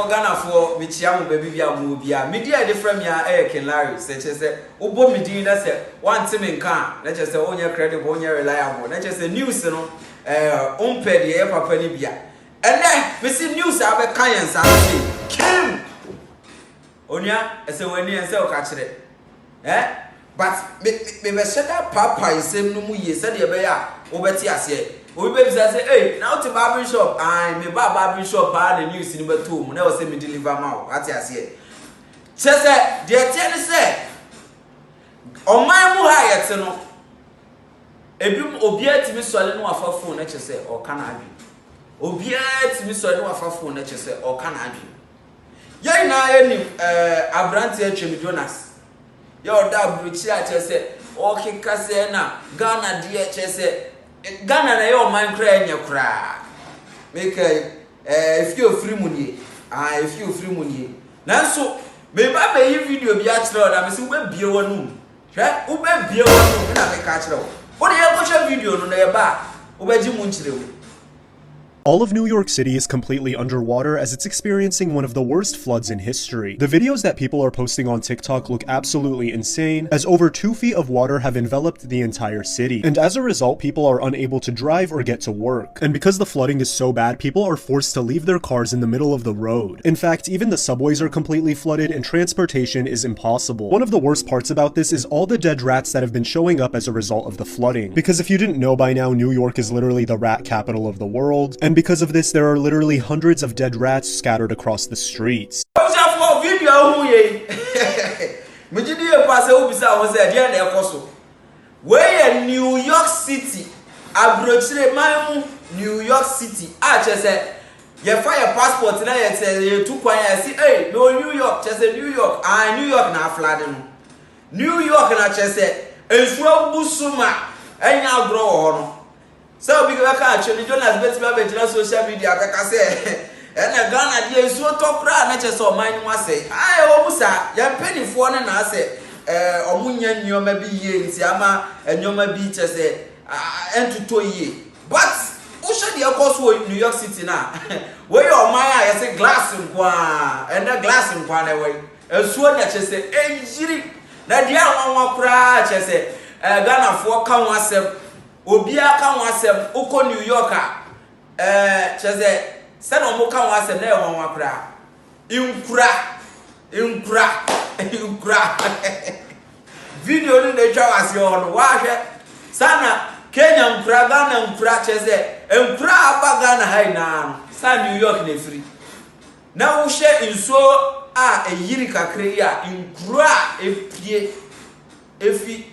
Ghana for Michiamu baby Mubia. Media different ya Ken Larry, such as the Ubo Medina said, one Tim in car, let's just say, on your credible, on your reliable, let's just say news, Umpe the Papa Libya. And then, Missy News, I have a clients, I see. Kim! Onya, as a winning and sell catch it. But me shut up, Papa is same no ye said ye bear, Obetia say. We baby say, hey, now to barber shop, I me barber shop, the news in number 2, never say me deliver mouth, what I say. Says that, dear Tenny said, on my muhayat, no. Ebim obiat mi sole no afa phone na chese o kana adwi obiat mi sole no afa phone na chese o kana adwi ye na eni abrante atwem Jonas ye oda abruchi a chese o keka se na Ghana de chese Ghana na ye o man kra enya kra make if you free money if you free money nanso me ba be video bi a kire o na me se wo be bie wonu hwe wo be bie wonu na me ka kire o. All of New York City is completely underwater as it's experiencing one of the worst floods in history. The videos that people are posting on TikTok look absolutely insane, as over 2 feet of water have enveloped the entire city. And as a result, people are unable to drive or get to work. And because the flooding is so bad, people are forced to leave their cars in the middle of the road. In fact, even the subways are completely flooded and transportation is impossible. One of the worst parts about this is all the dead rats that have been showing up as a result of the flooding. Because if you didn't know by now, New York is literally the rat capital of the world. And because of this, there are literally hundreds of dead rats scattered across the streets. Where New York City, New York City, I just said, you fire passport and I said, you took one and say, hey, no New York, just New York, New York now flooding. New York and I just said, it's from Busuma, and now grow on. So because I can't actually Jonas bet me social media, like I say, and Ghana is so top ra na just so mine was say. I obusa, ya penny for na say, omunya nyoma bi ye nti ama nyoma bi che say entuto ye. But who should the course New York City now? Where your maya ya say glass nkwa, and the glass nkwa na way. So na che say ejiri na dia wanwa kra che say Ghana for kan wasem Obia kan wasem uko New York cheze said omo kan wasem na e won akra inkura video ni de twa wase on wa hwe sana Kenya nkura Ghana nkura cheze nkura aba Ghana hai na sa New York na free na wo hwe inso a eyiri kakre ya nkura epie efi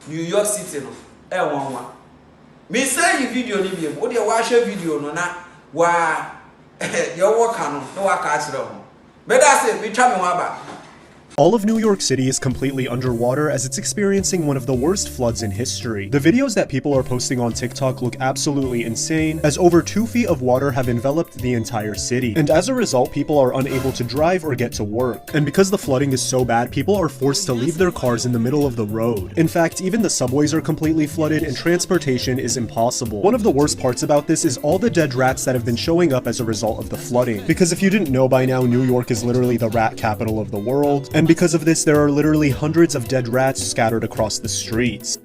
New York City no e won me say you video ni bi wo de wa hwe video no na wa your work no wa ka akire ho me da say me twa me ho aba. All of New York City is completely underwater as it's experiencing one of the worst floods in history. The videos that people are posting on TikTok look absolutely insane, as over 2 feet of water have enveloped the entire city. And as a result, people are unable to drive or get to work. And because the flooding is so bad, people are forced to leave their cars in the middle of the road. In fact, even the subways are completely flooded and transportation is impossible. One of the worst parts about this is all the dead rats that have been showing up as a result of the flooding. Because if you didn't know by now, New York is literally the rat capital of the world. And because of this, there are literally hundreds of dead rats scattered across the streets.